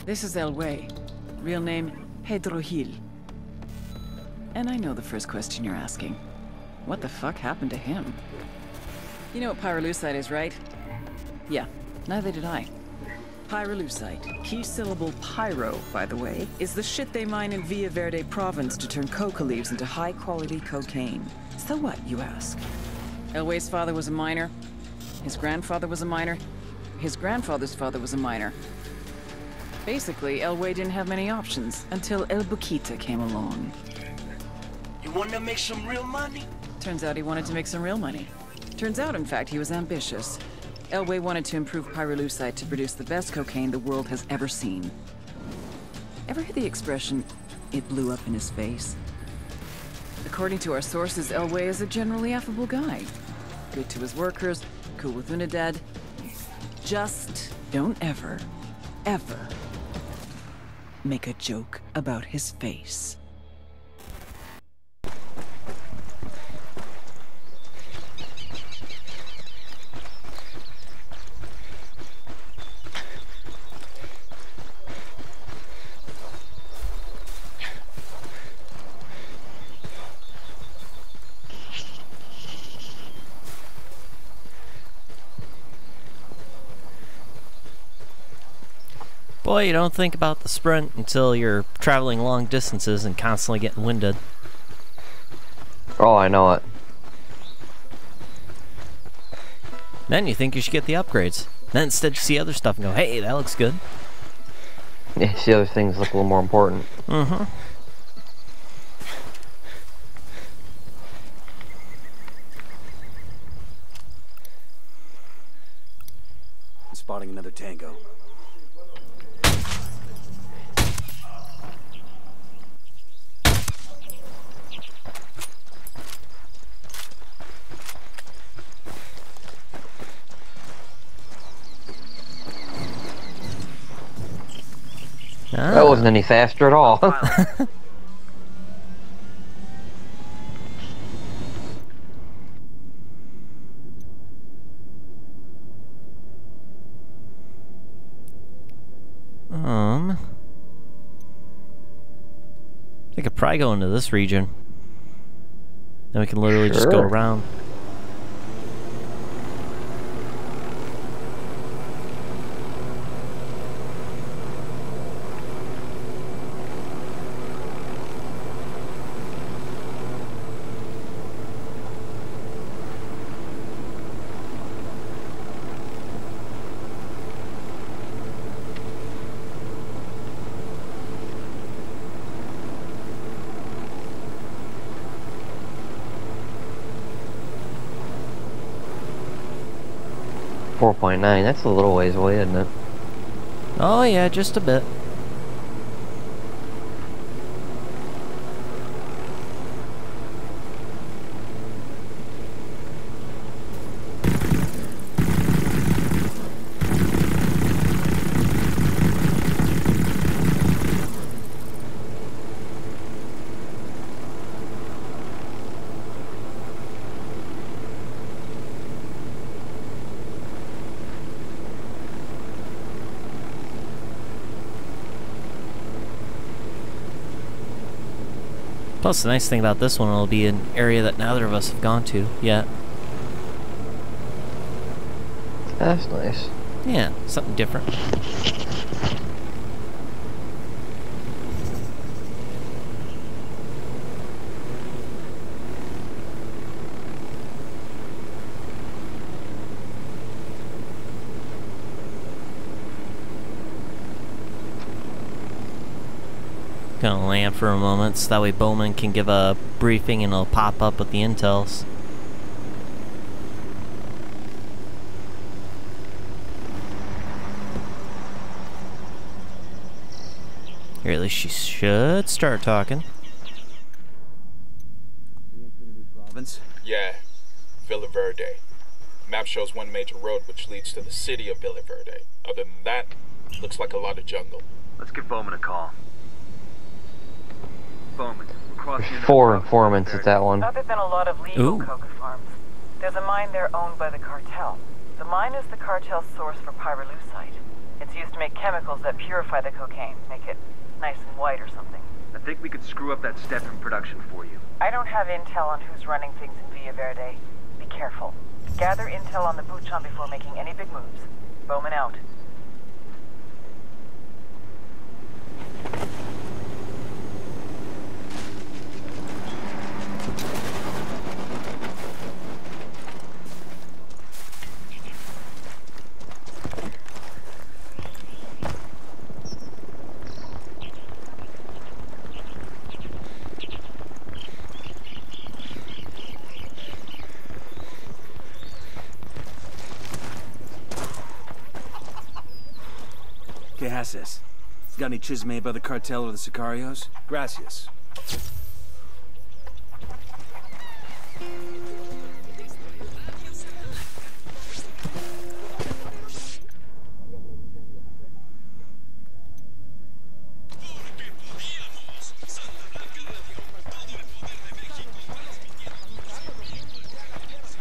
This is El Way. Real name, Pedro Gil. And I know the first question you're asking. What the fuck happened to him? You know what pyrolusite is, right? Yeah, neither did I. Pyrolusite, key syllable pyro, by the way, is the shit they mine in Villa Verde province to turn coca leaves into high-quality cocaine. So what, you ask? Elway's father was a miner. His grandfather was a miner. His grandfather's father was a miner. Basically, Elway didn't have many options until El Boquita came along. You want to make some real money? Turns out he wanted to make some real money. Turns out, in fact, he was ambitious. Elway wanted to improve pyrolusite to produce the best cocaine the world has ever seen. Ever hear the expression, it blew up in his face? According to our sources, Elway is a generally affable guy. Good to his workers, cool with Unidad. Just don't ever make a joke about his face. Boy, you don't think about the sprint until you're traveling long distances and constantly getting winded. Oh, I know it. Then you think you should get the upgrades. Then instead you see other stuff and go, hey, that looks good. Yeah, see other things look a little more important. Mm-hmm. Spotting another tango. Ah. That wasn't any faster at all. I could probably go into this region. Then we can literally just go around. .9, that's a little ways away, isn't it? Oh yeah, just a bit. Plus, the nice thing about this one, it'll be an area that neither of us have gone to yet. That's nice. Yeah, something different. Gonna land for a moment so that way Bowman can give a briefing and it'll pop up with the intels. Or at least she should start talking. Province? Yeah, Villa Verde. Map shows one major road which leads to the city of Villa Verde. Other than that, looks like a lot of jungle. Let's give Bowman a call. Bowman, There's 4 informants at that one. Other than a lot of legal coca farms, there's a mine there owned by the cartel. The mine is the cartel's source for pyrolusite. It's used to make chemicals that purify the cocaine, make it nice and white or something. I think we could screw up that step in production for you. I don't have intel on who's running things in Villa Verde. Be careful. Gather intel on the buchon before making any big moves. Bowman out. ¿Qué haces? Got any chisme by the cartel or the sicarios? Gracias.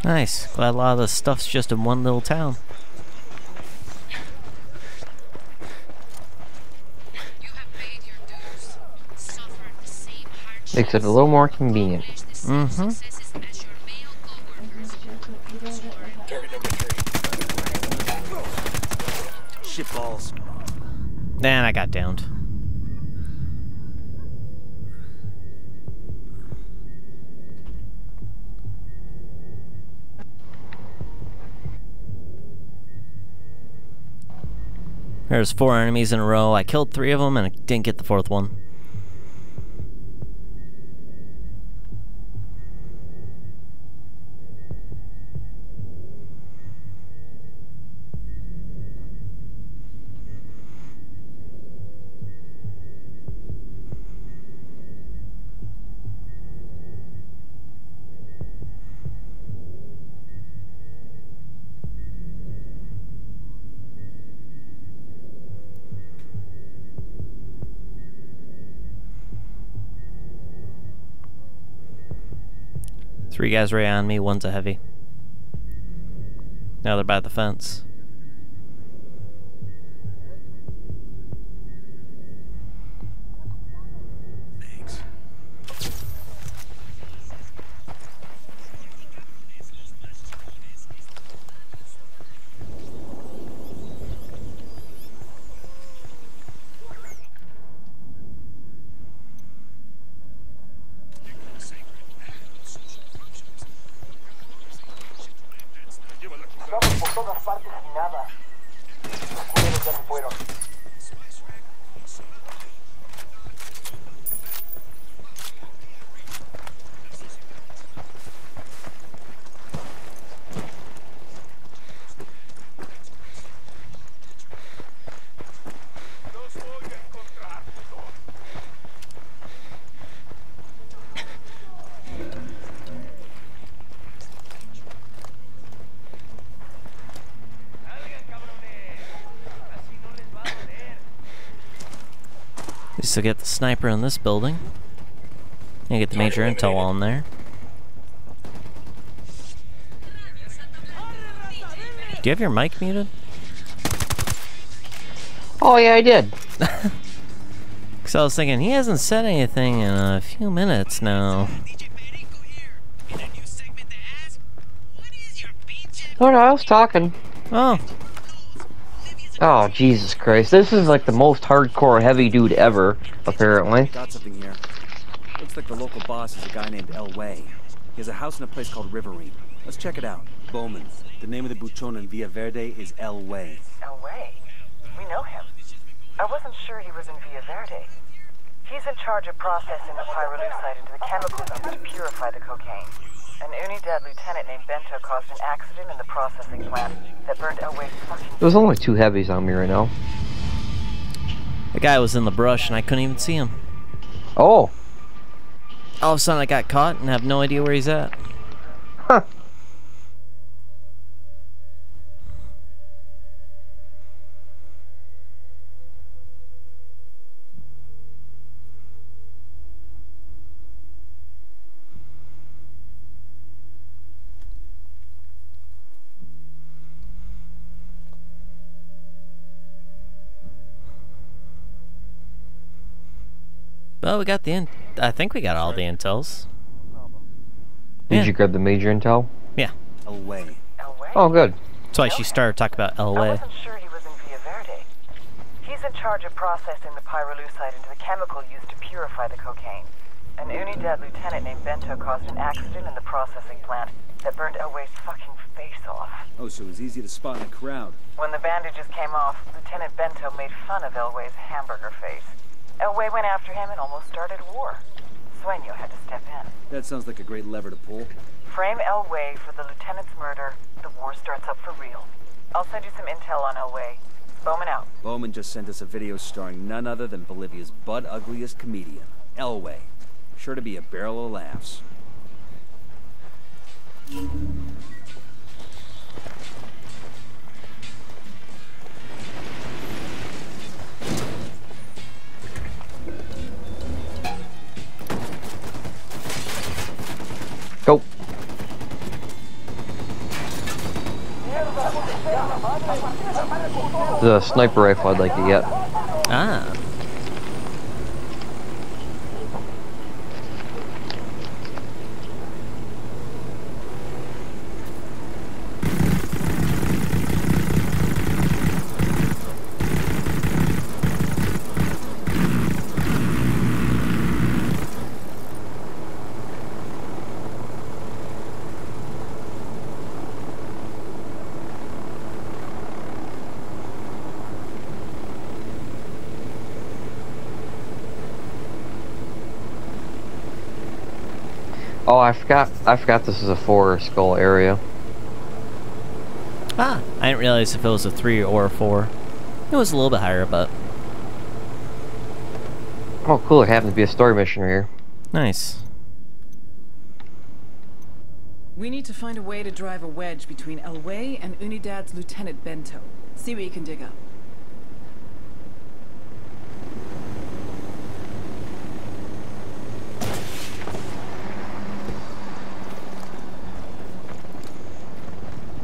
Nice. Glad a lot of the stuff's just in one little town. Makes it a little more convenient. Mm-hmm. Target number 3. Shit balls. And I got downed. There's 4 enemies in a row. I killed 3 of them and I didn't get the 4th one. Three guys right on me, one's a heavy. Now they're by the fence. Thanks. Vamos por todas partes y nada. Los culeros ya se fueron. At least I get the sniper in this building. And get the major intel on there. Do you have your mic muted? Oh yeah, I did. Because I was thinking, he hasn't said anything in a few minutes now. Oh no, I was talking. Oh. Oh, Jesus Christ. This is like the most hardcore heavy dude ever, apparently. Got something here. Looks like the local boss is a guy named El Way. He has a house in a place called Riverine. Let's check it out. Bowman. The name of the buchon in Villa Verde is El Way. El Way? We know him. I wasn't sure he was in Villa Verde. He's in charge of processing the pyrolusite into the chemical zone to purify the cocaine. An Unidad lieutenant named Bento caused an accident in the processing plant that burned El Way's fucking... There's only 2 heavies on me right now. The guy was in the brush and I couldn't even see him. Oh. All of a sudden I got caught and have no idea where he's at. Huh. Well, we got the I think we got all the intels. Did you grab the major intel? Yeah. Away. Oh, good. That's why she started talking about I LA. wasn't sure he was in Villa Verde. He's in charge of processing the pyrolusite into the chemical used to purify the cocaine. An Unidad lieutenant named Bento caused an accident in the processing plant that burned Elway's fucking face off. Oh, so it was easy to spot in the crowd. When the bandages came off, Lieutenant Bento made fun of Elway's hamburger face. Elway went after him and almost started a war. Sueno had to step in. That sounds like a great lever to pull. Frame Elway for the lieutenant's murder, the war starts up for real. I'll send you some intel on Elway. Bowman out. Bowman just sent us a video starring none other than Bolivia's butt-ugliest comedian, Elway. Sure to be a barrel of laughs. Go. The sniper rifle I'd like to get. Ah. Oh, I forgot this is a 4 skull area. Ah, I didn't realize if it was a 3 or a 4. It was a little bit higher, but Oh, cool, it happened to be a story mission right here. nice. We need to find a way to drive a wedge between Elway and Unidad's Lieutenant Bento. See what you can dig up.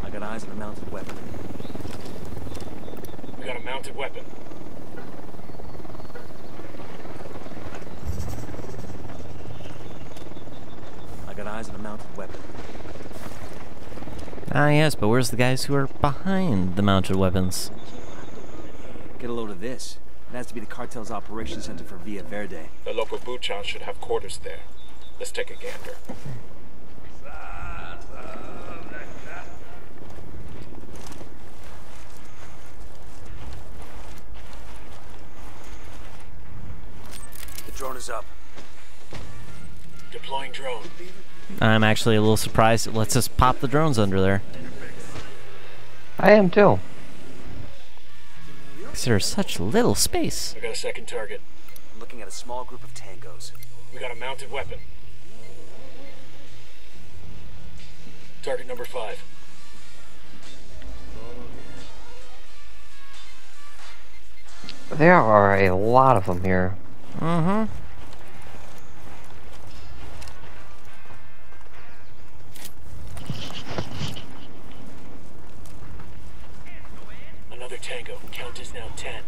I got eyes on a mounted weapon. We got a mounted weapon. I got eyes on a mounted weapon. Ah, yes, but where's the guys who are behind the mounted weapons? Get a load of this. It has to be the cartel's operations center for Villa Verde. The local buchons should have quarters there. Let's take a gander. The drone is up. Deploying drone. I'm actually a little surprised it lets us pop the drones under there. I am too. Because there's such little space. I got a second target. I'm looking at a small group of tangos. We got a mounted weapon. Target number 5. There are a lot of them here. Mm-hmm. Another tango. Count is now 10.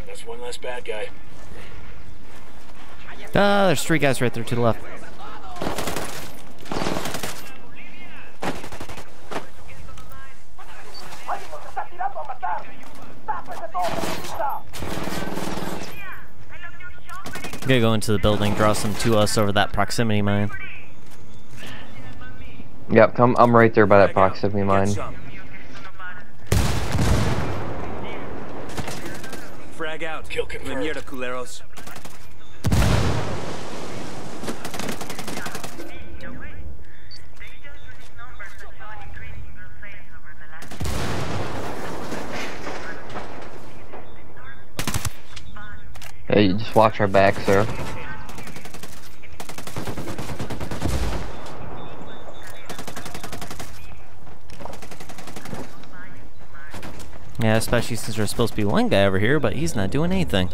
That's one less bad guy. Ah, there's 3 guys right there to the left. I'm gonna go into the building, draw some to us over that proximity mine. Yep, I'm right there by that proximity mine. Frag out. Kill confirmed. Mierda, culeros. Hey, you just watch our back, sir. Yeah, especially since there's supposed to be one guy over here, but he's not doing anything.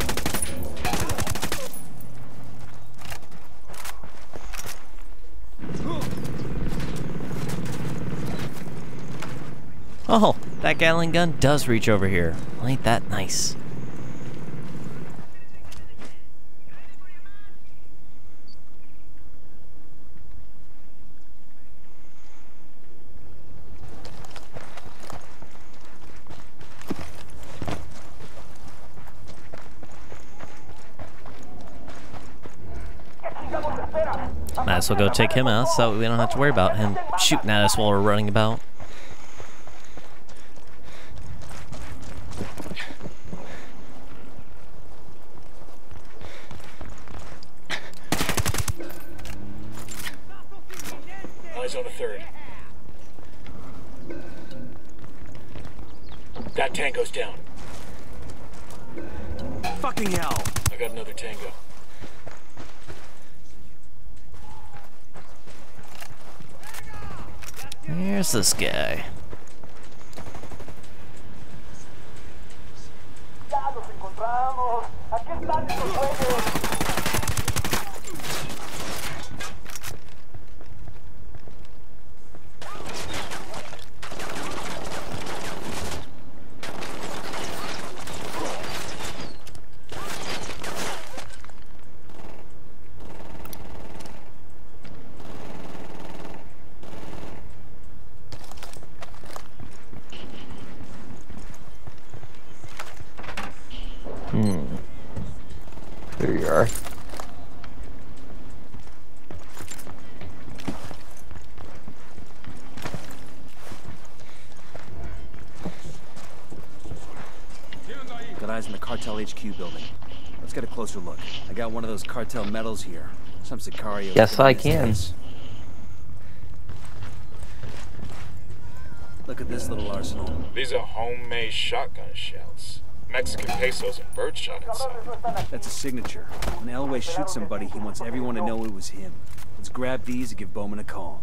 Oh, that Gatling gun does reach over here. Ain't that nice? as well go take him out so we don't have to worry about him shooting at us while we're running about. Eyes on a third. That tango's down. Fucking hell! I got another tango. Here's this guy. Ya los encontramos. Aquí están esos güeyes. There you are. Got eyes on the cartel HQ building. Let's get a closer look. I got one of those cartel medals here. Some Sicario. Yes, I can. Look at this little arsenal. These are homemade shotgun shells. Mexican pesos and birdshot inside. That's a signature. When Elway shoots somebody, he wants everyone to know it was him. Let's grab these and give Bowman a call.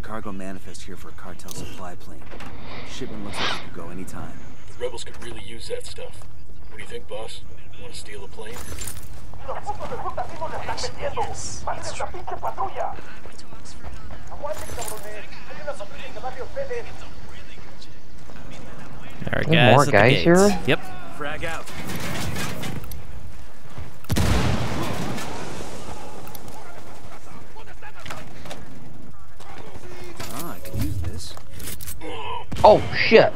Cargo manifest here for a cartel supply plane. Shipment looks like it could go anytime. The rebels could really use that stuff. What do you think, boss? You want to steal a plane? Los putos de ruta sí nos la están metiendo. ¡Manden la pinche patrulla! ¡Aguanten, cabrones! ¡Hay una patrulla en barrio ustedes! There are There's guys more at the guys gates. here? Yep. Frag out. Ah, I could use this. Oh, shit.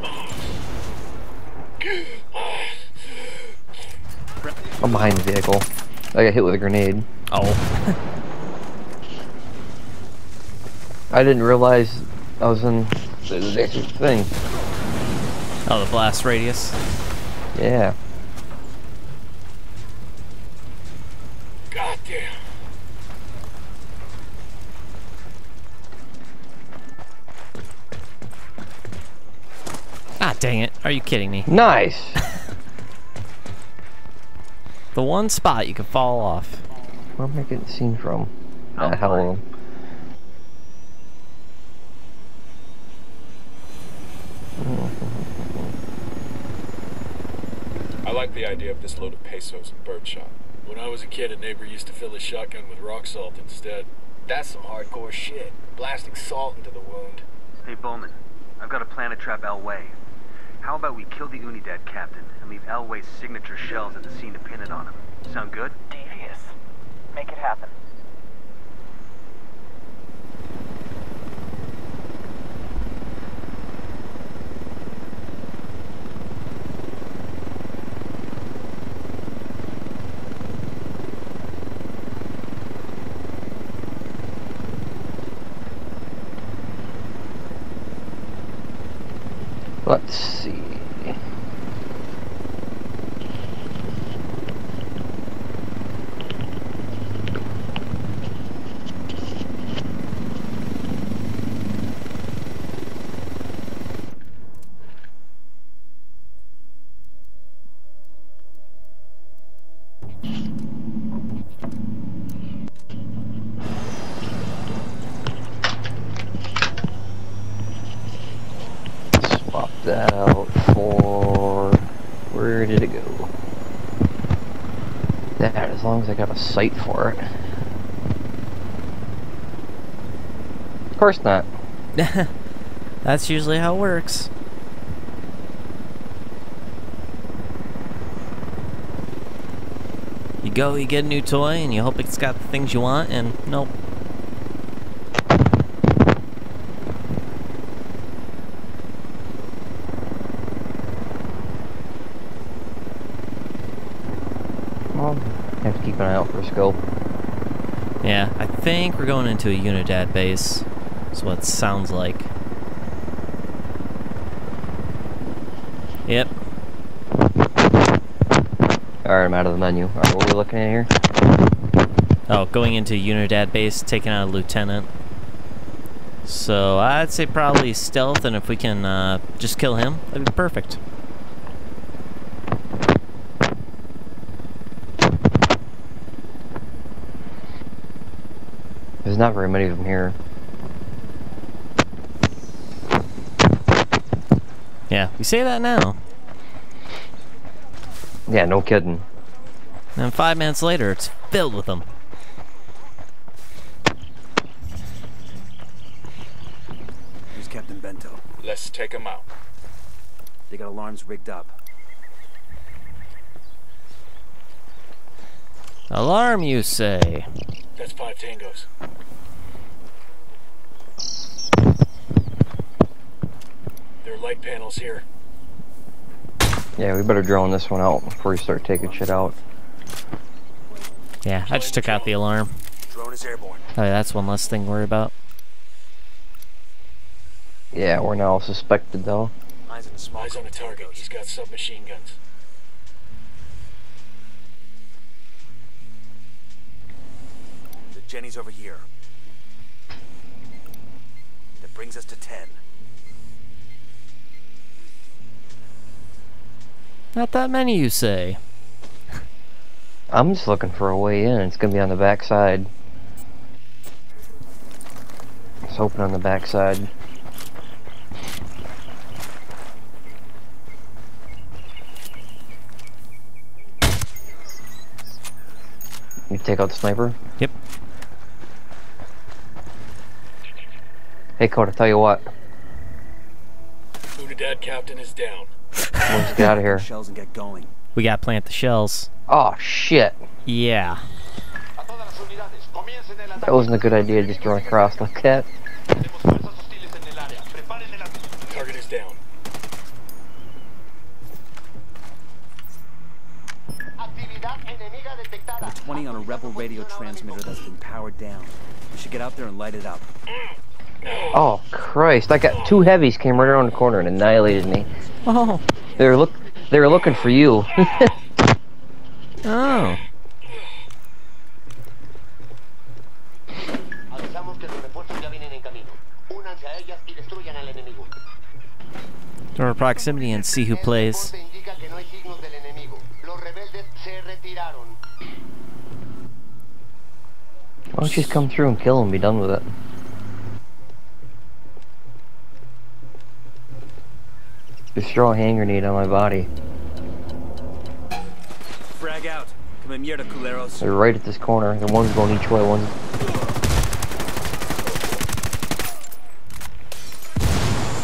I'm behind the vehicle. I got hit with a grenade. Oh. I didn't realize I was in the thing. Oh, the blast radius. Yeah. God damn. Ah, dang it. Are you kidding me? Nice. The one spot you could fall off. Where am I getting seen from? Oh, Hello. I like the idea of this load of pesos and birdshot. When I was a kid, a neighbor used to fill his shotgun with rock salt instead. That's some hardcore shit. Blasting salt into the wound. Hey, Bowman. I've got a plan to trap Elway. How about we kill the Unidad captain and leave Elway's signature shells at the scene to pin it on him? Sound good? Devious. Make it happen. Let's see. Swap that out for... Where did it go? That, as long as I got a sight for it. Of course not. That's usually how it works. go, you get a new toy, and you hope it's got the things you want, and nope. Well, have to keep an eye out for a scope. Yeah, I think we're going into a Unidad base. That's what it sounds like. Yep. Alright, I'm out of the menu. Alright, what are we looking at here? Oh, going into Unidad base, taking out a lieutenant. So I'd say probably stealth, and if we can just kill him, that'd be perfect. There's not very many of them here. Yeah, you say that now. Yeah, no kidding. And 5 minutes later, it's filled with them. Here's Captain Bento. Let's take him out. They got alarms rigged up. Alarm, you say? That's 5 tangos. There are light panels here. Yeah, we better drone this one out before we start taking shit out. Yeah, I just took out the alarm. Drone is airborne. Oh, yeah, that's one less thing to worry about. Yeah, we're now suspected though. Eyes on a small Eyes on a target. He's got submachine guns. The Jenny's over here. That brings us to 10. Not that many, you say? I'm just looking for a way in. It's gonna be on the back side. It's open on the back side. You take out the sniper? Yep. Hey Koda, tell you what. Unidad captain is down. Let's get out of here. Shells and get going. We gotta plant the shells. Oh shit. Yeah. That wasn't a good idea to just run across like that. Target is down. Got a 20 on a rebel radio transmitter that's been powered down. We should get out there and light it up. Oh Christ! I got 2 heavies came right around the corner and annihilated me. Oh. They were looking for you. Oh. Door proximity and see who plays. Why don't you just come through and kill him and be done with it? Just throw a hand grenade on my body. Frag out. Come mierda, culeros. They're right at this corner. The one's going each way. One's...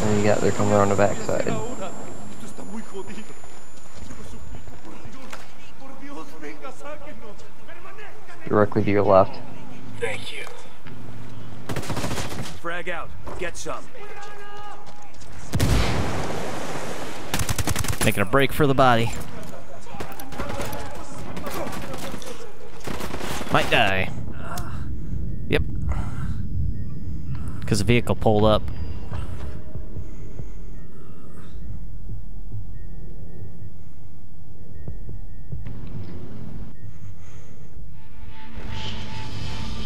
And you got, they're coming around the backside. Directly to your left. Thank you. Frag out. Get some. Making a break for the body. Might die. Yep. Because the vehicle pulled up.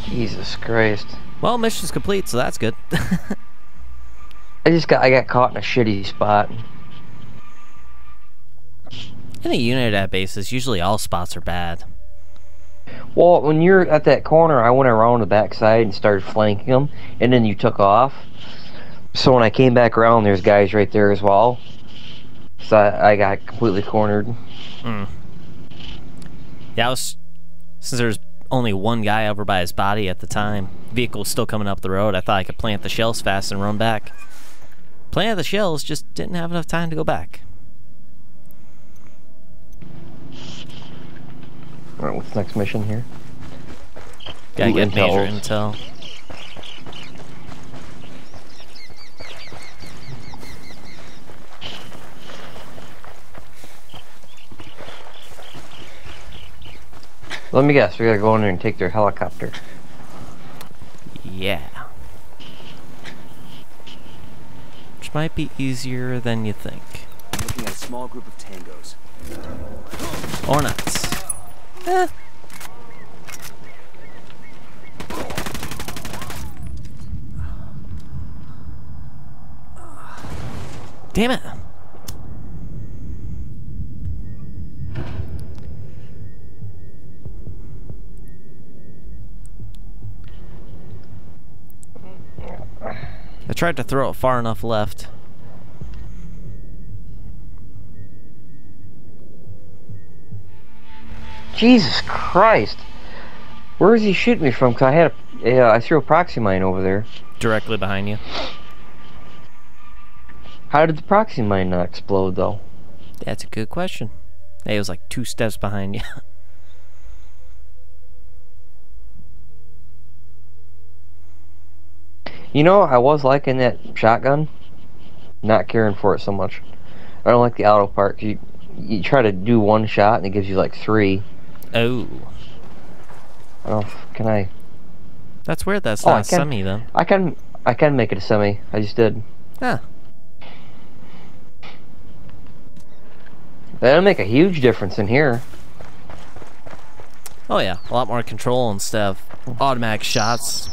Jesus Christ. Well, mission's complete, so that's good. I got caught in a shitty spot. In a Unidad bases, usually all spots are bad. Well, when you're at that corner, I went around the backside and started flanking them, and then you took off. So when I came back around, there's guys right there as well. So I got completely cornered. Hmm. Yeah, since there's only one guy over by his body at the time, vehicle was still coming up the road, I thought I could plant the shells fast and run back. Planted the shells, just didn't have enough time to go back. Alright, what's the next mission here? Gotta Ooh, get major intels. intel. Let me guess, we gotta go in there and take their helicopter. Yeah. Which might be easier than you think. I'm looking at a small group of tangos. Or not. Eh. Damn it. I tried to throw it far enough left. Jesus Christ! Where is he shooting me from? Cause I had I threw a proxy mine over there. Directly behind you. How did the proxy mine not explode though? That's a good question. Hey, it was like 2 steps behind you. You know, I was liking that shotgun. Not caring for it so much. I don't like the auto part. You try to do one shot and it gives you like 3. Oh. Oh, can I? That's weird. That's Oh, not a semi, though. I can make it a semi. I just did. Huh. That'll make a huge difference in here. Oh yeah, a lot more control instead of automatic shots.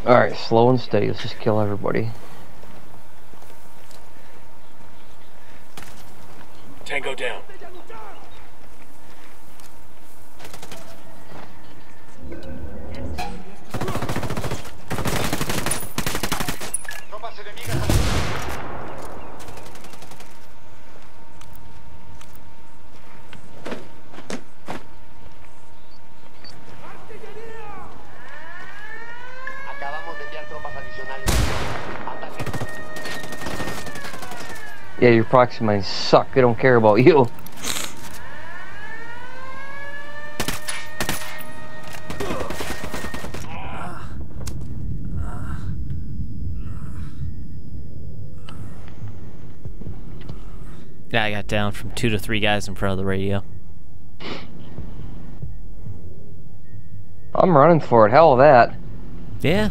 Alright, slow and steady. Let's just kill everybody. Tango down. Yeah, your proxy mines suck. They don't care about you. Yeah, I got down from 2 to 3 guys in front of the radio. I'm running for it. Hell of that. Yeah.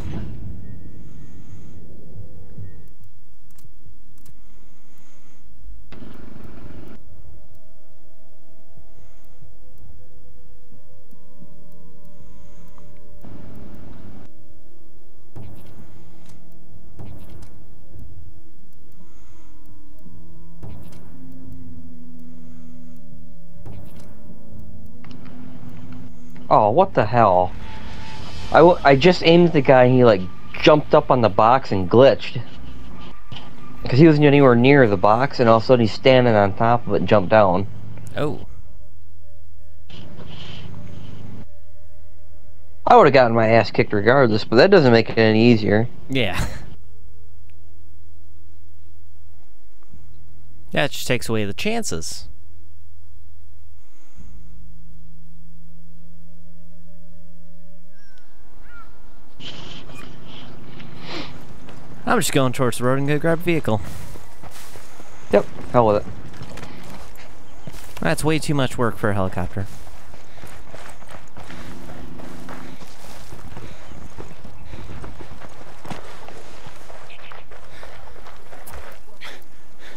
Oh, what the hell? I just aimed at the guy and he like jumped up on the box and glitched. Because he wasn't anywhere near the box and all of a sudden he's standing on top of it and jumped down. Oh. I would have gotten my ass kicked regardless, but that doesn't make it any easier. Yeah. Yeah, it just takes away the chances. I'm just going towards the road and gonna grab a vehicle. Yep, hell with it. That's way too much work for a helicopter.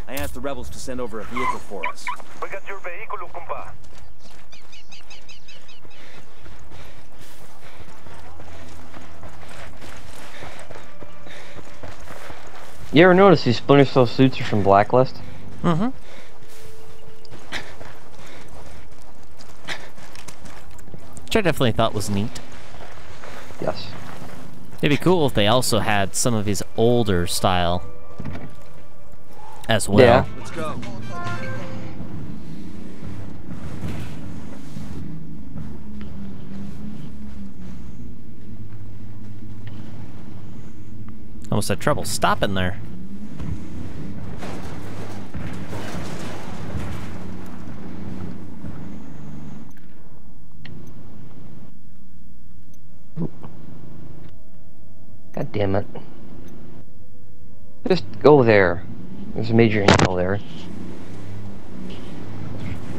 I asked the rebels to send over a vehicle for us. We got your vehicle, compa. You ever notice these Splinter Cell suits are from Blacklist? Mm-hmm. Which I definitely thought was neat. Yes. It'd be cool if they also had some of his older style as well. Yeah. Let's go. Almost had trouble stopping there. God damn it. Just go there. There's a major intel there.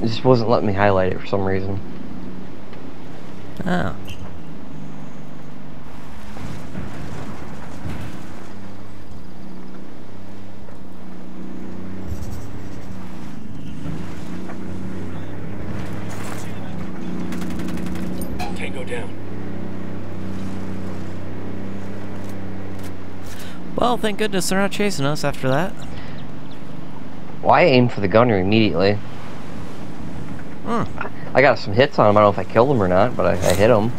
It just wasn't letting me highlight it for some reason. Oh. Tango down. Well, thank goodness they're not chasing us after that. Well, I aimed for the gunner immediately. I got some hits on him. I don't know if I killed him or not, but I hit him.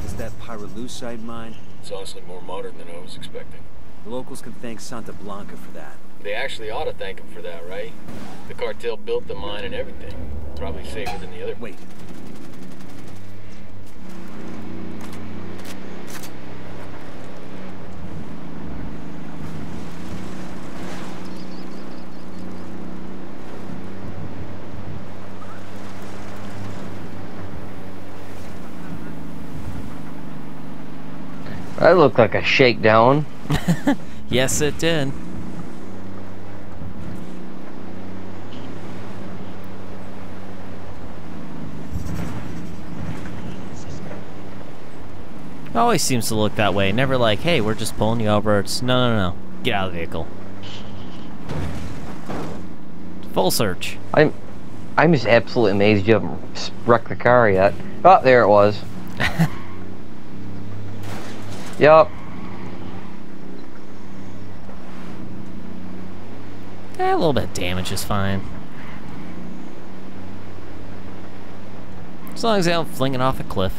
Is that pyrolusite mine? It's honestly more modern than I was expecting. The locals can thank Santa Blanca for that. They actually ought to thank him for that, right? The cartel built the mine and everything. Probably safer than the other. Wait. That looked like a shakedown. Yes, it did. It always seems to look that way. Never like, hey, we're just pulling you over. It's no, no, no. Get out of the vehicle. Full search. I'm just absolutely amazed you haven't wrecked the car yet. Oh, there it was. Yup. A little bit of damage is fine. As long as they don't fling it off a cliff.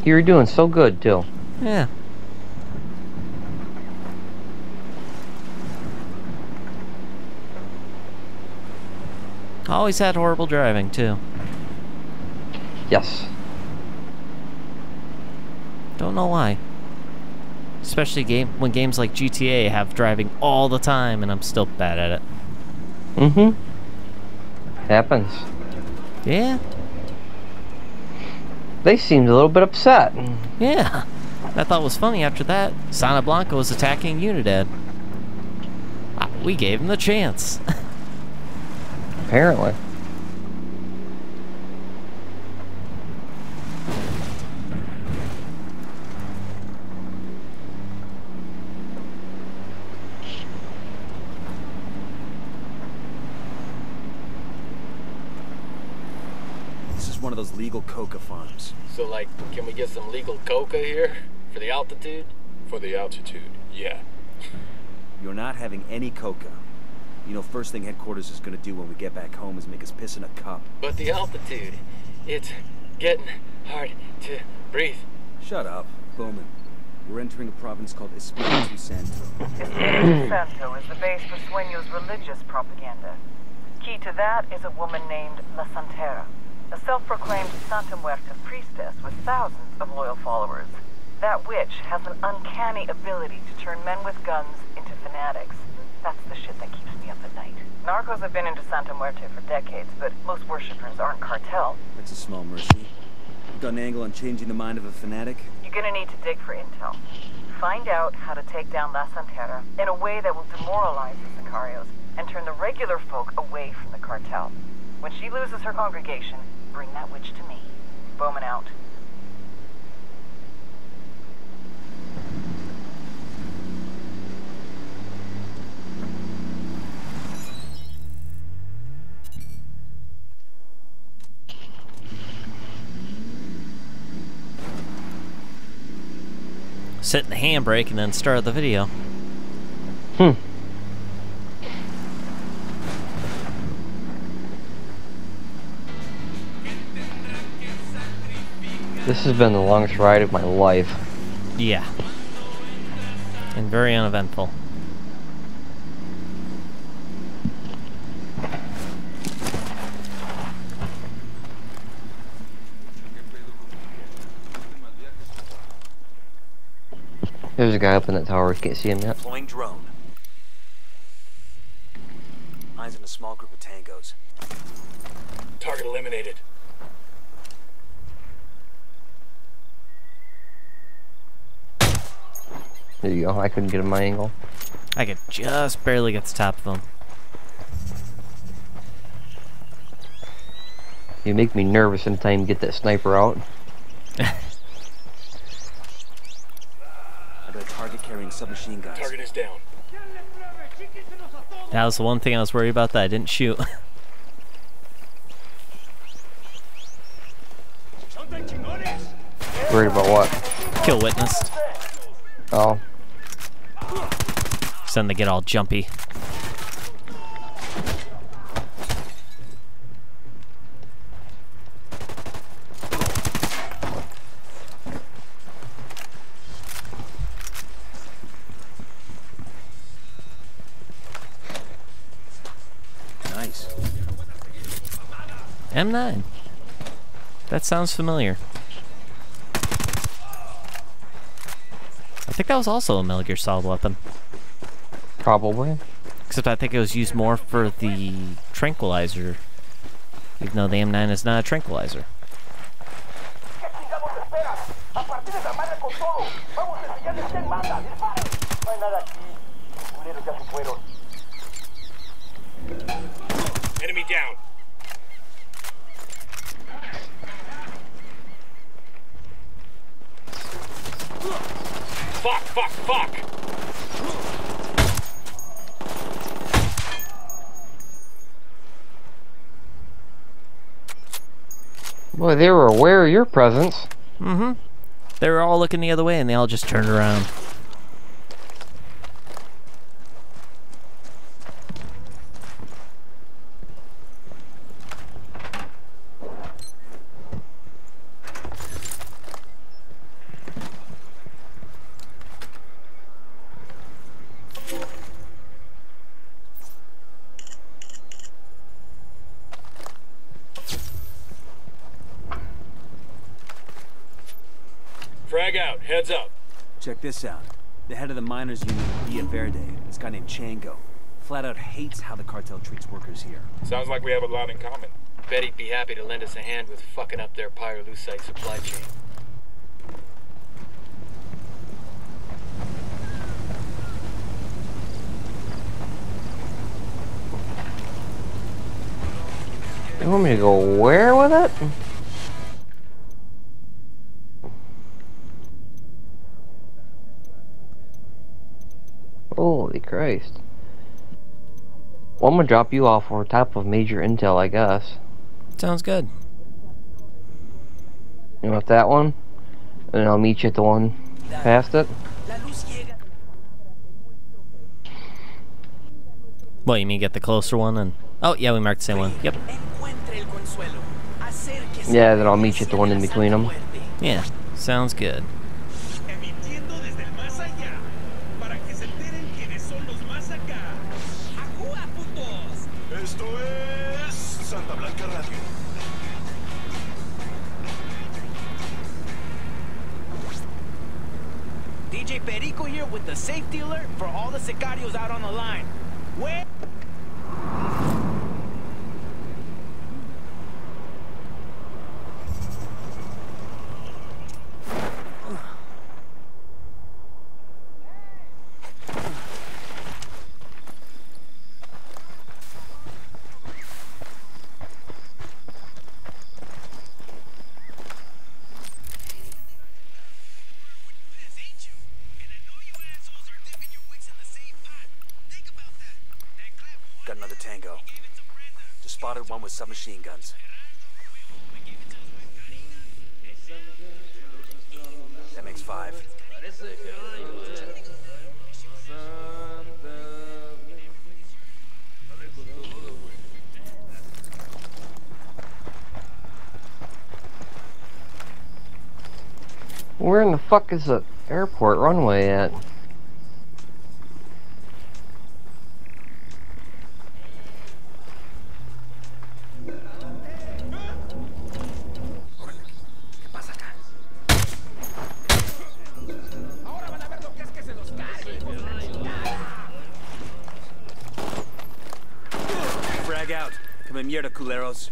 You were doing so good, too. Yeah. Always had horrible driving, too. Yes. Don't know why. Especially when games like GTA have driving all the time and I'm still bad at it. Mm-hmm. Happens. Yeah. They seemed a little bit upset. Yeah. I thought it was funny after that. Santa Blanca was attacking Unidad. We gave him the chance. Apparently. One of those legal coca farms. So, like, can we get some legal coca here? For the altitude? For the altitude, yeah. You're not having any coca. You know, first thing headquarters is gonna do when we get back home is make us piss in a cup. But the altitude, it's getting hard to breathe. Shut up, Bowman. We're entering a province called Espiritu Santo. Espiritu Santo is the base for Sueno's religious propaganda. Key to that is a woman named La Santera, a self-proclaimed Santa Muerta priestess with thousands of loyal followers. That witch has an uncanny ability to turn men with guns into fanatics. That's the shit that keeps me up at night. Narcos have been into Santa Muerta for decades, but most worshippers aren't cartel. That's a small mercy. You got an angle on changing the mind of a fanatic? You're gonna need to dig for intel. Find out how to take down La Santera in a way that will demoralize the Sicarios and turn the regular folk away from the cartel. When she loses her congregation, bring that witch to me. Bowman out. Set the handbrake and then start the video. This has been the longest ride of my life. Yeah. And very uneventful. There's a guy up in that tower. You can't see him yet. Deploying drone. Eyes on a small group of tangos. Target eliminated. There you go. I couldn't get him my angle. I could just barely get to the top of them. You make me nervous anytime you get that sniper out. I got a target carrying submachine guns. Target is down. That was the one thing I was worried about that I didn't shoot. Worried about what? Kill witnessed. Oh. Then they get all jumpy. Nice. M9. That sounds familiar. I think that was also a Metal Gear Solid weapon. Probably. Except I think it was used more for the tranquilizer. Even though the M9 is not a tranquilizer. Enemy down. Fuck, fuck, fuck! Boy, they were aware of your presence. Mm-hmm. They were all looking the other way and they all just turned around. Frag out, heads up. Check this out. The head of the miners union, Villa Verde, this guy named Chango, flat out hates how the cartel treats workers here. Sounds like we have a lot in common. Bet he'd be happy to lend us a hand with fucking up their pyrolusite supply chain. You want me to go where with it? Holy Christ. Well, I'm gonna drop you off over top of major intel, I guess. Sounds good. You want that one? And then I'll meet you at the one past it. What, you mean get the closer one and... Oh, yeah, we marked the same one. Yep. Yeah, then I'll meet you at the one in between them. Yeah, sounds good. Esto es Santa Blanca Radio. DJ Perico here with the safety alert for all the sicarios out on the line. Where? Got another tango. Just spotted one with submachine guns. That makes 5. Where in the fuck is the airport runway at? mierda, culeros.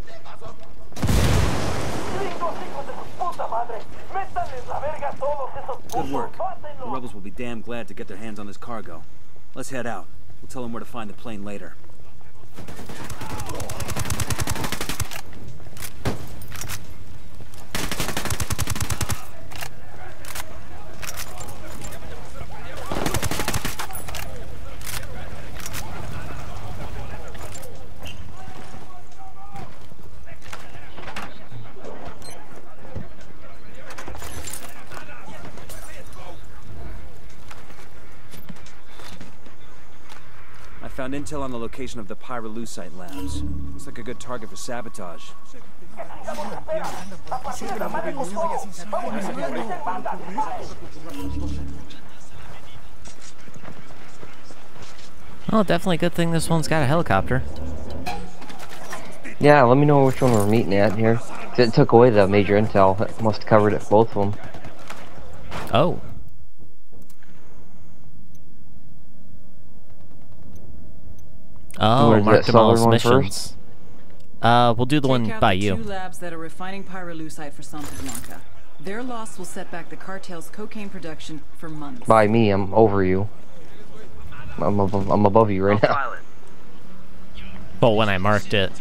Good work. The rebels will be damn glad to get their hands on this cargo. Let's head out. We'll tell them where to find the plane later. Found intel on the location of the pyrolusite labs. Looks like a good target for sabotage. Oh, definitely a good thing this one's got a helicopter. Yeah, let me know which one we're meeting at here. It took away the major intel. It must have covered it for both of them. Oh. Oh, mark them all as missions. We'll do the one by you. Take out the 2 labs that are refining pyrolusite for Santa Blanca. Their loss will set back the cartel's cocaine production for months. By me, I'm over you. I'm above you right now. Well, when I marked it.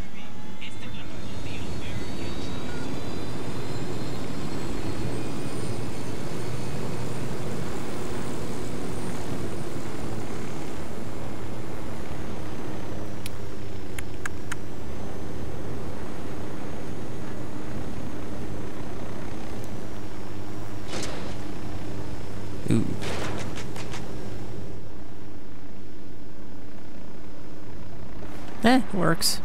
Ooh. Works.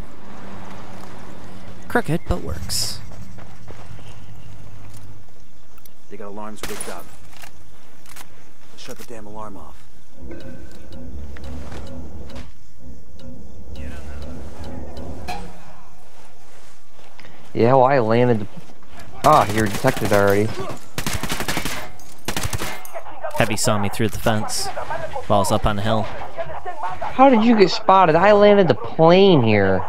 Crooked, but works. They got alarms rigged up. Shut the damn alarm off. Yeah, well, I landed. Ah, you're detected already. Heavy saw me through the fence while I was up on the hill. How did you get spotted? I landed the plane here.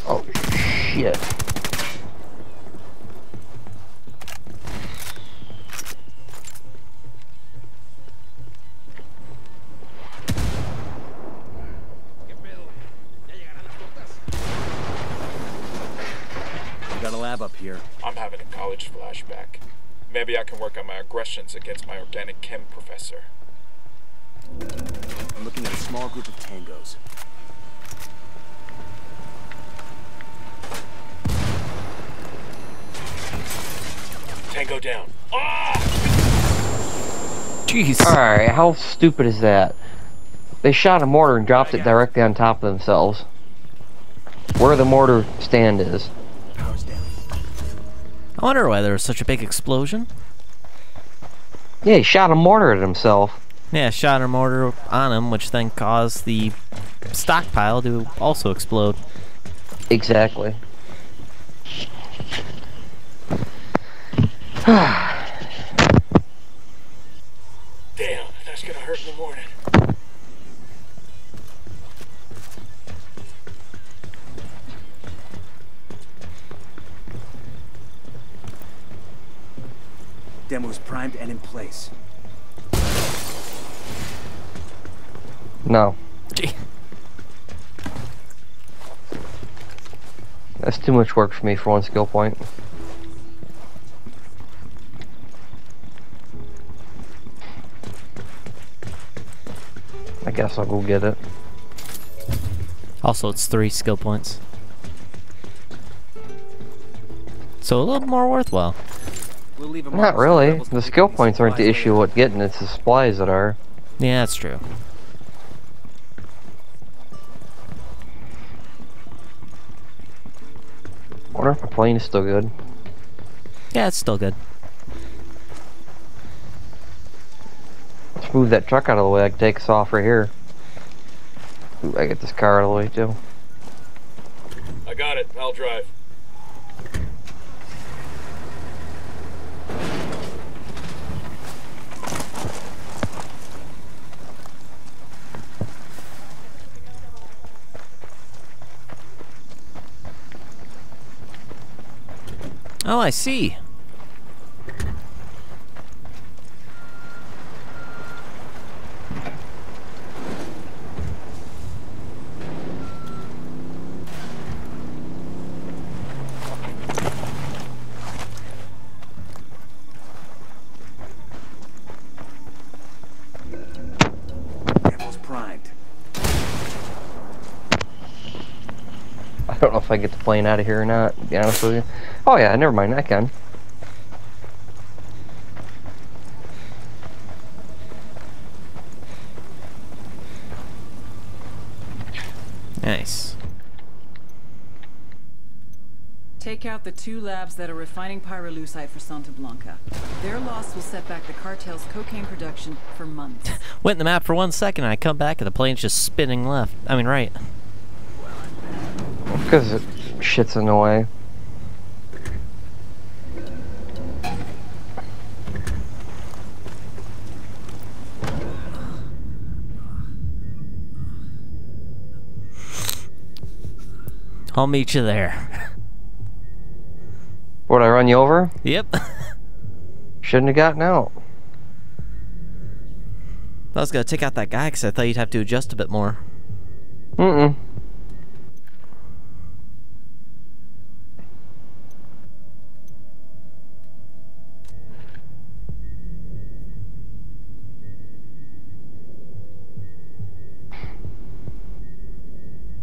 Oh, shit. Up here. I'm having a college flashback. Maybe I can work on my aggressions against my organic chem professor. I'm looking at a small group of tangos. Tango down. Ah! Jeez. Alright, how stupid is that? They shot a mortar and dropped it directly on top of themselves. Where the mortar stand is. I wonder why there was such a big explosion. Yeah, he shot a mortar at himself. Yeah, shot a mortar on him, which then caused the stockpile to also explode. Exactly. Damn, that's gonna hurt in the morning. Demo is primed and in place. No. Gee. That's too much work for me for one skill point. I guess I'll go get it. Also, it's 3 skill points. So a little more worthwhile. We'll leave them. Not really. The skill points aren't the issue what getting, it's the supplies that are. Yeah, that's true. I wonder if my plane is still good. Yeah, it's still good. Let's move that truck out of the way, I can take us off right here. Ooh, I get this car out of the way too. I got it. I'll drive. Oh, I see. Ammo's primed. I don't know if I get the plane out of here or not, to be honest with you. Oh yeah, never mind, I can. Nice. Take out the 2 labs that are refining pyrolusite for Santa Blanca. Their loss will set back the cartel's cocaine production for months. Went in the map for 1 second and I come back and the plane's just spinning left. I mean right. Because shit's in the way. I'll meet you there. Would I run you over? Yep. Shouldn't have gotten out. I was gonna take out that guy because I thought you'd have to adjust a bit more. Mm-mm.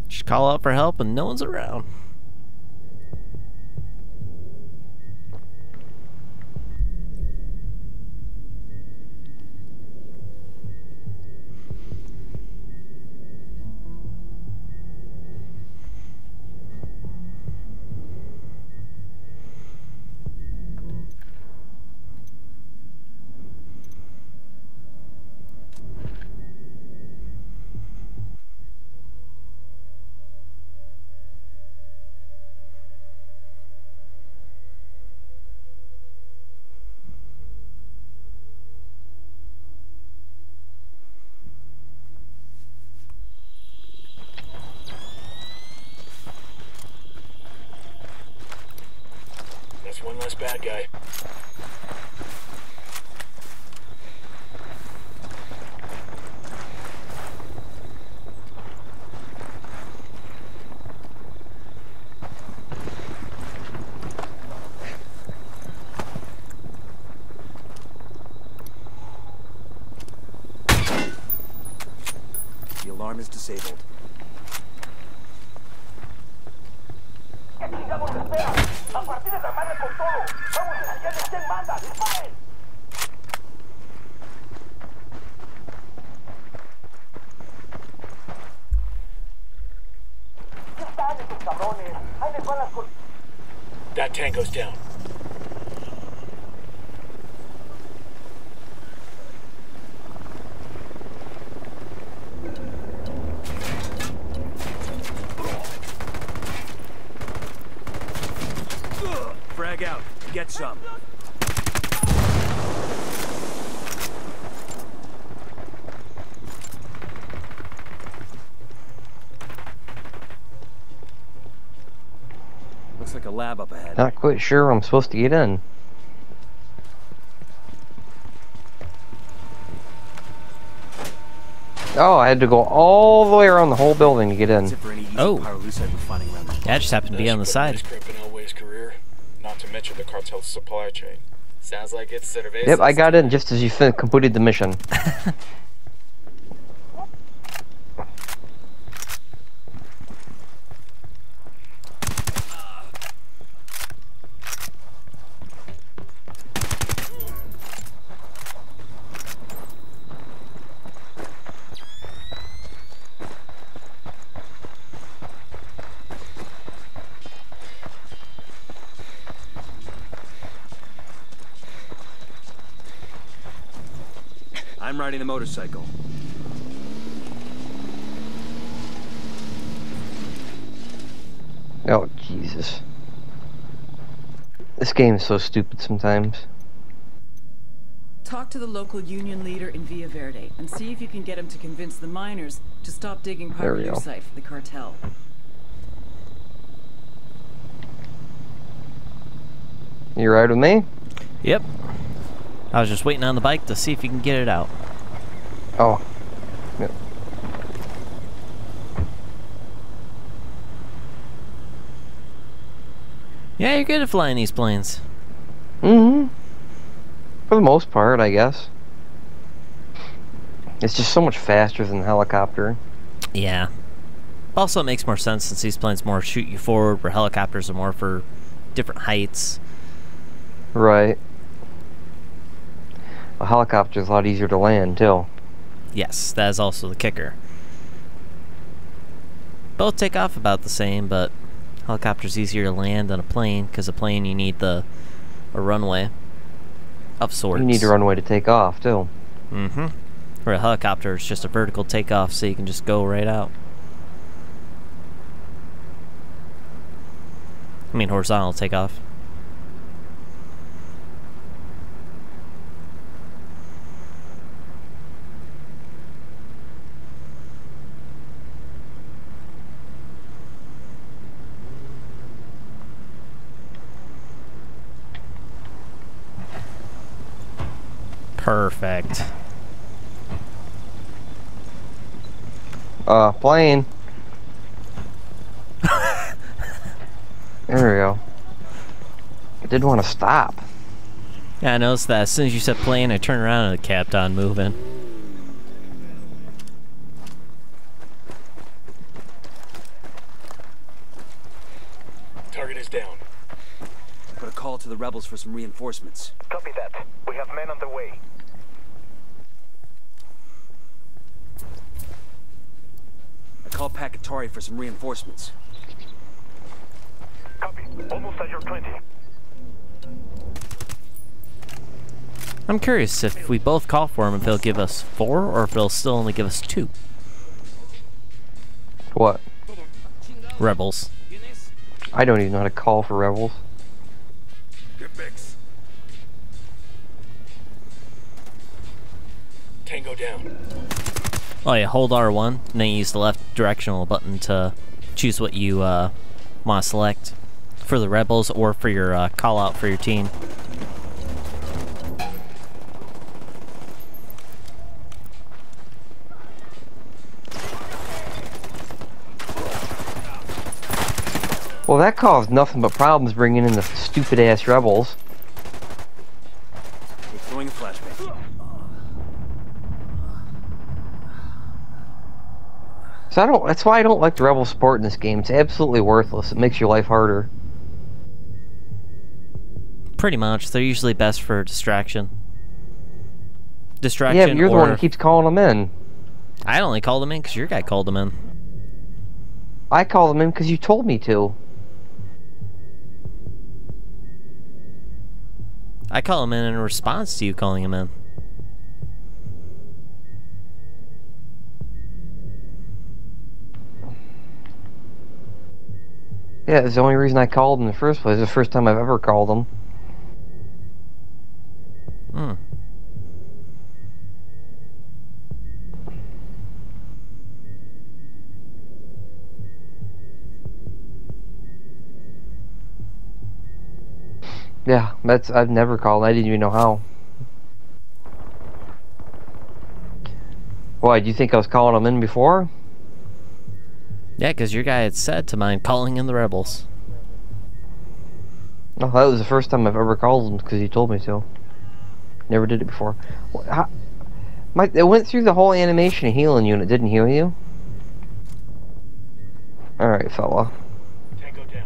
Just call out for help and no one's around. That's one less bad guy. The alarm is disabled. ¿Qué chingados espera? A partir de la madre con todo. Vamos a enseñarles quién manda. ¡Disparen! ¿Qué están estos cabrones? Ahí les van las col... That tango's down. Frag out. Get some. Looks like a lab up ahead. Not quite sure I'm supposed to get in. Oh, I had to go all the way around the whole building to get in. That's it for any easy Oh. pyrolusite refining around that. Yeah, I just happened to be on the side. Crimp in Elway's career, not to mention the cartel's supply chain. Sounds like it's Cerveza. Yep, I got in just as you completed the mission. I'm riding the motorcycle. Oh, Jesus. This game is so stupid sometimes. Talk to the local union leader in Villa Verde and see if you can get him to convince the miners to stop digging There we go. pyrolusite for the cartel. You ride with me? Yep. I was just waiting on the bike to see if you can get it out. Oh. Yep. Yeah, you're good at flying these planes. Mm-hmm. For the most part, I guess. It's just so much faster than the helicopter. Yeah. Also, it makes more sense since these planes more shoot you forward, where helicopters are more for different heights. Right. A helicopter's a lot easier to land, too. Yes, that is also the kicker. Both take off about the same, but helicopter's easier to land than a plane, because a plane you need a runway of sorts. You need a runway to take off, too. Mm-hmm. Where a helicopter is just a vertical takeoff, so you can just go right out. I mean horizontal takeoff. Perfect. Plane. There we go. I did want to stop. Yeah, I noticed that as soon as you said plane, I turned around and it kept on moving. Target is down. Put a call to the rebels for some reinforcements. Copy that. We have men on the way. I call Pacatari for some reinforcements. Copy. Almost at your 20. I'm curious if we both call for him, if he'll give us 4 or if he'll still only give us 2. What? Rebels. I don't even know how to call for rebels. Good fix. Tango down. Oh yeah, hold R1, and then you use the left directional button to choose what you want to select for the rebels or for your call out for your team. Well, that caused nothing but problems bringing in the stupid-ass rebels. We're throwing a flashbang. So that's why I don't like the rebel sport in this game. It's absolutely worthless. It makes your life harder. Pretty much. They're usually best for distraction. Distraction. Yeah, but you're the one who keeps calling them in. I only called them in because your guy called them in. I called them in because you told me to. I call him in response to you calling him in. Yeah, it's the only reason I called them in the first place. It's the first time I've ever called them. Hmm. Yeah, I've never called. I didn't even know how. Why, do you think I was calling them in before? Yeah, because your guy had said to mind calling in the rebels. No, that was the first time I've ever called them because he told me to. Never did it before. It went through the whole animation healing unit, didn't heal you? Alright, fella. Tango down.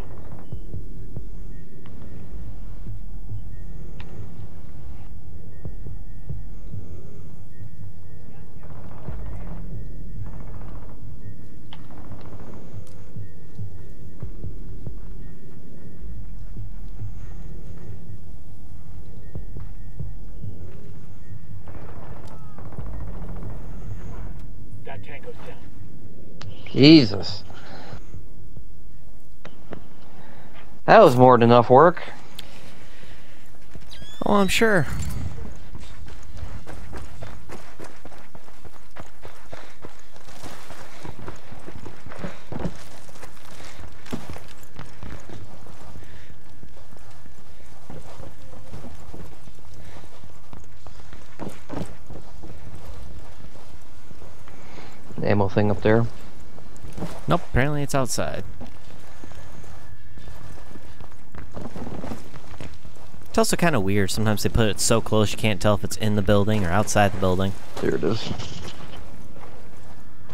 That tango's down. Jesus. That was more than enough work. Oh, I'm sure. Ammo thing up there. Nope, apparently it's outside. It's also kind of weird. Sometimes they put it so close you can't tell if it's in the building or outside the building. There it is.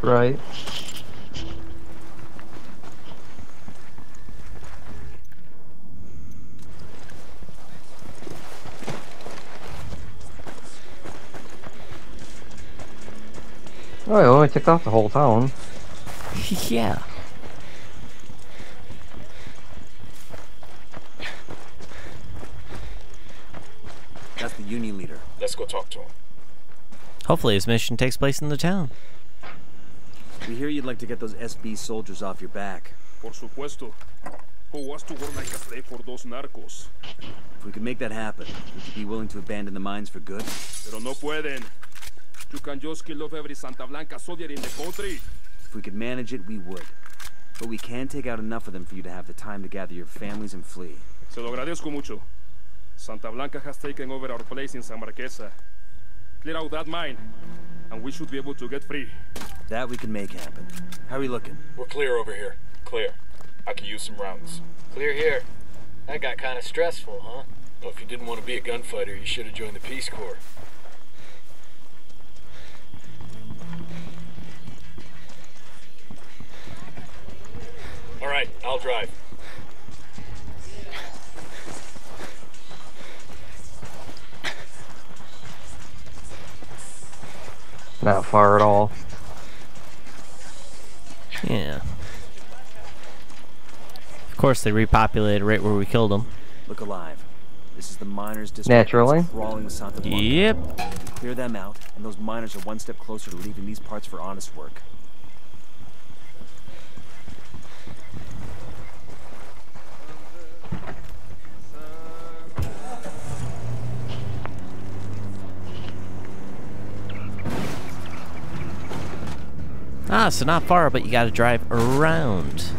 Right. Oh, it only took off the whole town. Yeah. That's the Union leader. Let's go talk to him. Hopefully his mission takes place in the town. We hear you'd like to get those SB soldiers off your back. Por supuesto. Who wants to work like a slave for those narcos? If we could make that happen, would you be willing to abandon the mines for good? Pero no pueden. You can just kill off every Santa Blanca soldier in the country. If we could manage it, we would. But we can take out enough of them for you to have the time to gather your families and flee. Se lo agradezco mucho. Santa Blanca has taken over our place in San Marquesa. Clear out that mine, and we should be able to get free. That we can make happen. How are we looking? We're clear over here. Clear. I could use some rounds. Clear here. That got kind of stressful, huh? Well, if you didn't want to be a gunfighter, you should have joined the Peace Corps. All right, I'll drive. Not far at all. Yeah. Of course, they repopulated right where we killed them. Look alive. This is the miners' district. Naturally. Crawling with Santa Blanca. Yep. We clear them out, and those miners are one step closer to leaving these parts for honest work. Ah, so not far, but you gotta drive around.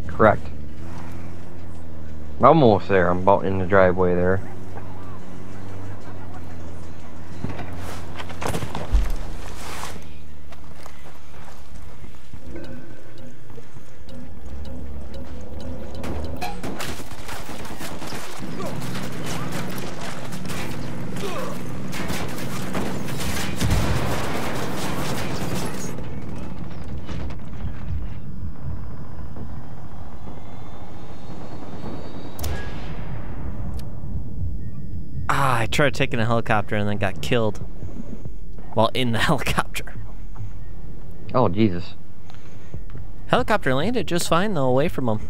Correct. I'm almost there. I'm about in the driveway there. I tried taking a helicopter and then got killed while in the helicopter. Oh, Jesus. Helicopter landed just fine though, away from him.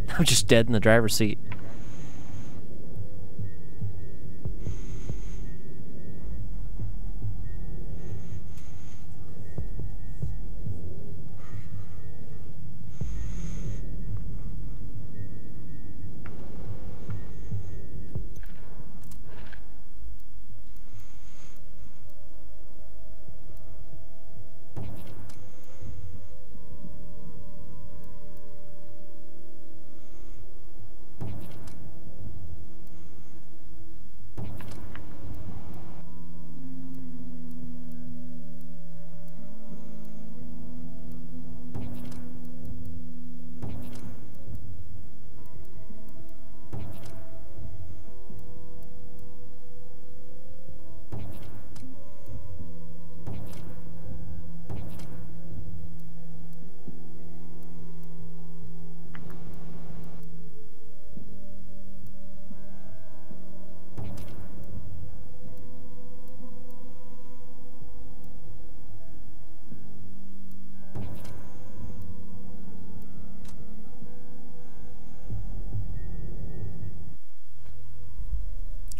I'm just dead in the driver's seat.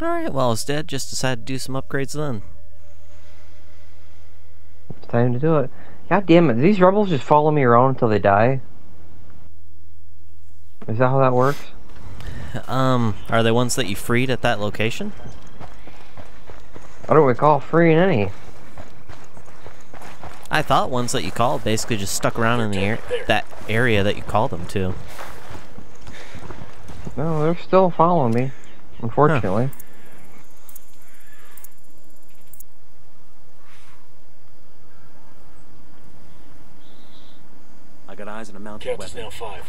Alright, well, it's dead. Just decided to do some upgrades then. It's time to do it. God damn it. Do these rebels just follow me around until they die? Is that how that works? Are they ones that you freed at that location? I don't recall freeing any. I thought ones that you called basically just stuck around in the that area that you called them to. No, they're still following me, unfortunately. Huh. I got eyes on a mounted Count is weapon. now 5.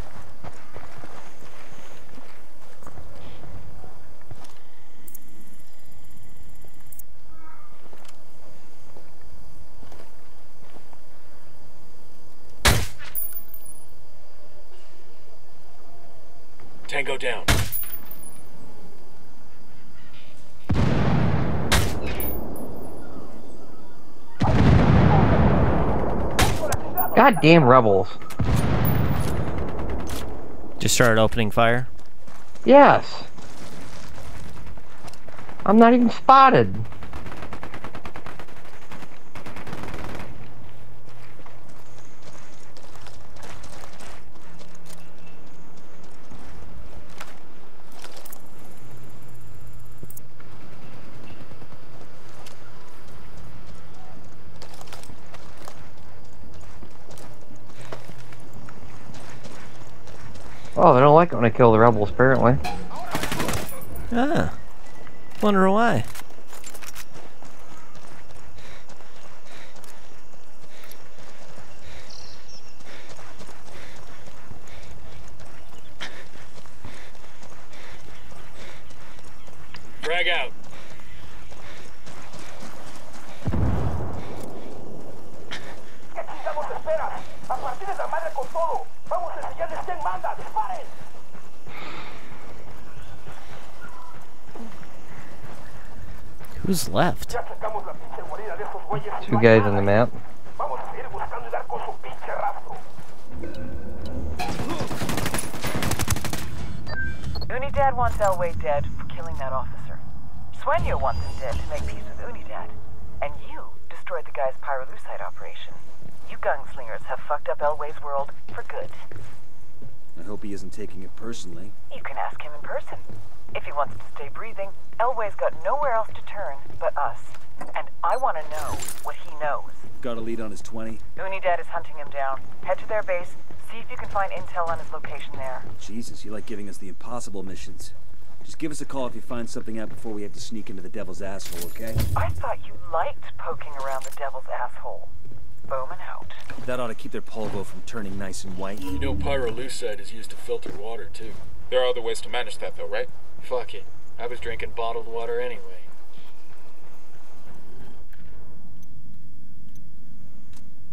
Tango down. Goddamn rebels. Just started opening fire. Yes. I'm not even spotted. Oh, they don't like it when I kill the rebels, apparently. Ah. Wonder why. Frag out. ¿Qué chingados esperas? A partir de la madre con todo. Vamos a enseñarles quién manda. ¡Disparen! Who's left? Ya sacamos la pinche guarida de esos güeyes. Two guys on the map. Vamos a seguir buscando y dar con su pinche rastro. Unidad wants Elway dead for killing that officer. Sueno wants him dead to make peace with Unidad. And you destroyed the guy's pyrolusite operation. You gunslingers have fucked up Elway's world for good. I hope he isn't taking it personally. You can ask him in person. If he wants to stay breathing, Elway's got nowhere else to turn but us. And I want to know what he knows. Got a lead on his 20. Unidad is hunting him down. Head to their base, see if you can find intel on his location there. Jesus, you like giving us the impossible missions. Just give us a call if you find something out before we have to sneak into the devil's asshole, okay? I thought you liked poking around the devil's asshole. Bowman out. That ought to keep their polvo from turning nice and white. You know pyrolusite is used to filter water, too. There are other ways to manage that, though, right? Fuck it. I was drinking bottled water anyway.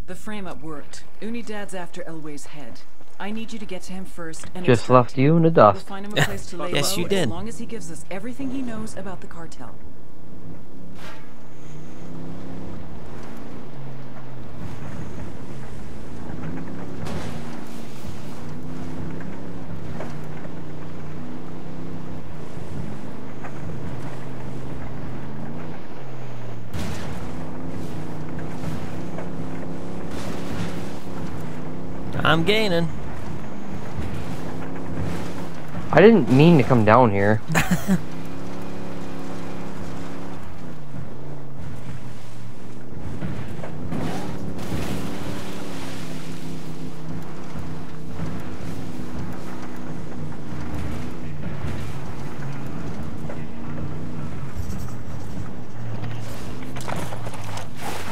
The frame-up worked. Unidad's after Elway's head. I need you to get to him first and Just extract left him. you in the We'll dust. find him a place to lay Yes, low you did. as long as he gives us everything he knows about the cartel. I'm gaining. I didn't mean to come down here.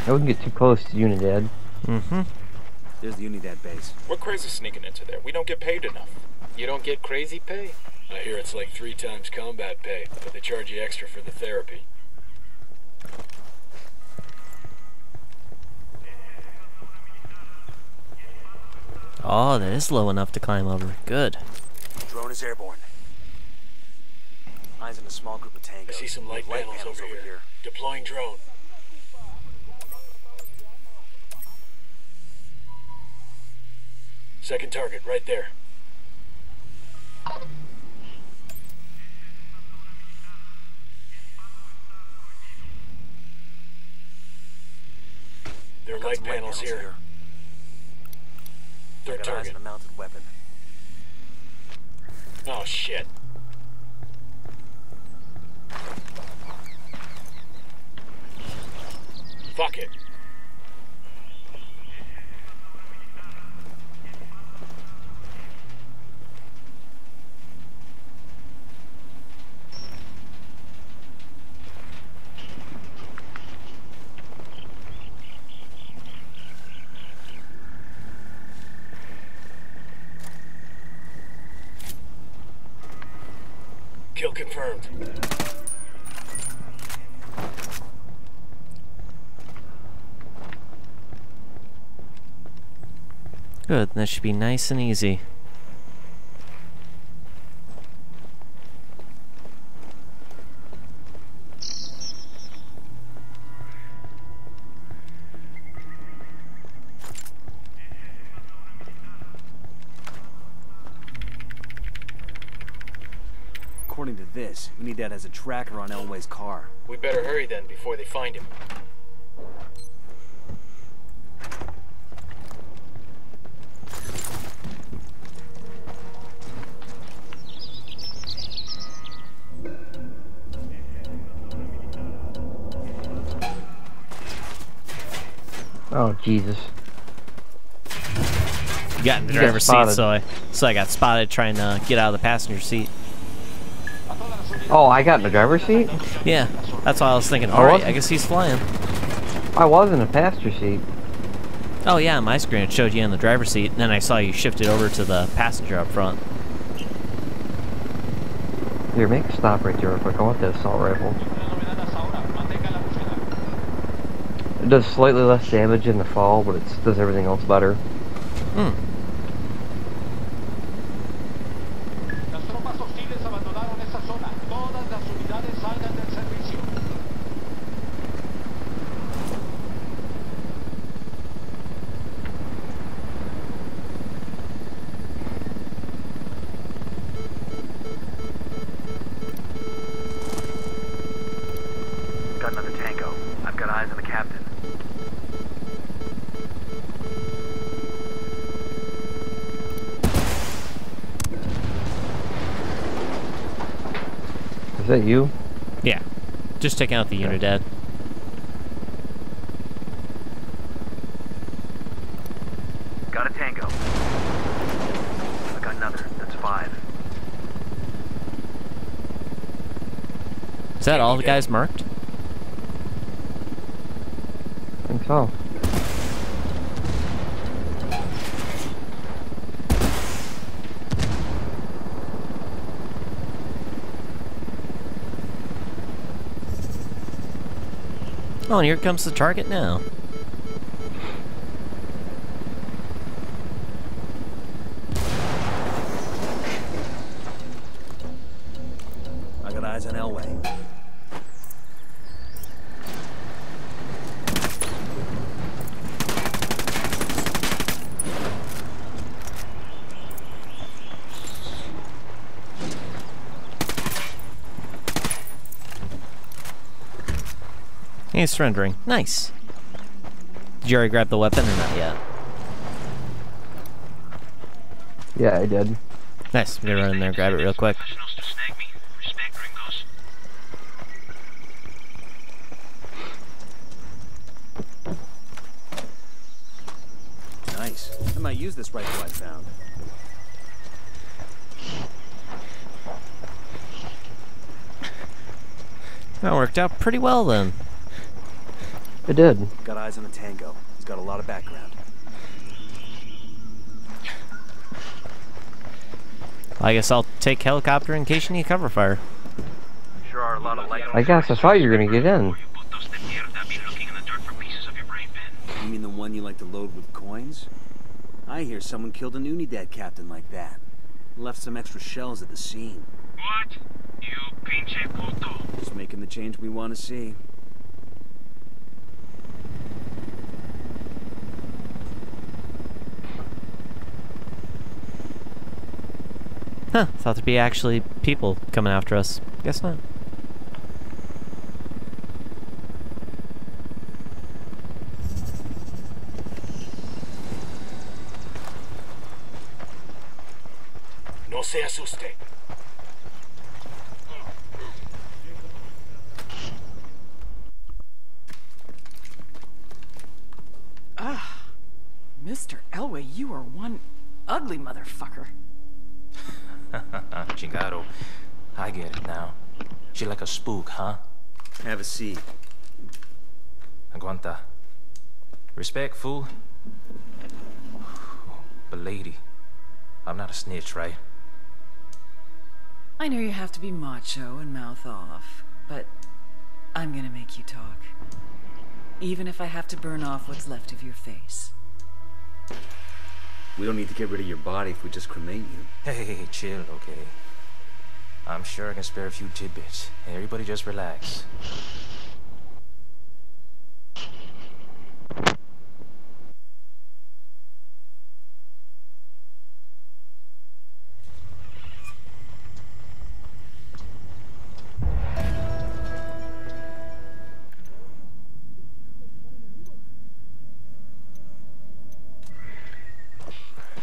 I wouldn't get too close to Unidad. Mm-hmm. There's the Unidad base. What crazy sneaking into there? We don't get paid enough. You don't get crazy pay? I hear it's like 3 times combat pay, but they charge you extra for the therapy. Oh, that is low enough to climb over. Good. Drone is airborne. Eyes on a small group of tangos. I see some light panels over here. Deploying drone. Second target, right there. There are light panels here. Third Got eyes target. on a mounted weapon. Oh, shit. Fuck it. Kill confirmed. Good, that should be nice and easy. According to this, Unidad has a tracker on Elway's car. We better hurry then before they find him. Oh, Jesus. You got in the You got driver's seat, spotted. so I got spotted trying to get out of the passenger seat. Oh, I got in the driver's seat? Yeah, that's why I was thinking, Oh, alright, what? I guess he's flying. I was in the passenger seat. Oh yeah, on my screen it showed you in the driver's seat, and then I saw you shifted over to the passenger up front. Here, make a stop right there real quick. I want the assault rifle. It does slightly less damage in the fall, but it does everything else better. Hmm. Las tropas hostiles abandonaron esa zona. Todas las unidades salgan del servicio. Got another tango. I've got eyes on the captain. Is that you? Yeah. Just taking out the Unidad. Got a tango. I got another. That's 5. Is that all the guys marked? I think so. Oh, and here comes the target now. I got eyes on Elway. He's surrendering. Nice. Did you already grab the weapon or not yet? Yeah, I did. Nice. I'm gonna run in there and grab it real quick. Nice. I might use this rifle I found. That worked out pretty well then. It did. Got eyes on the tango. He's got a lot of background. I guess I'll take helicopter in case you need cover fire. Sure are a lot of light. I guess I thought you were gonna get in. You mean the one you like to load with coins? I hear someone killed an Unidad captain like that. Left some extra shells at the scene. What? You pinche puto. Just making the change we want to see. Huh, thought there'd be actually people coming after us. Guess not. No se asuste. Elway, you are one ugly motherfucker. Chingado. I get it now. She like a spook, huh? Have a seat. Aguanta. Respect, fool. But lady, I'm not a snitch, right? I know you have to be macho and mouth off, but I'm gonna make you talk. Even if I have to burn off what's left of your face. We don't need to get rid of your body if we just cremate you. Hey, chill, okay? I'm sure I can spare a few tidbits. Everybody just relax.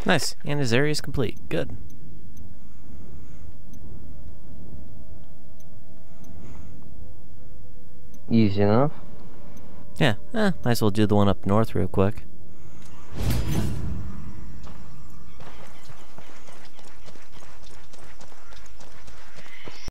Nice. And his area is complete. Good. Easy enough. Yeah. Might as well do the one up north real quick.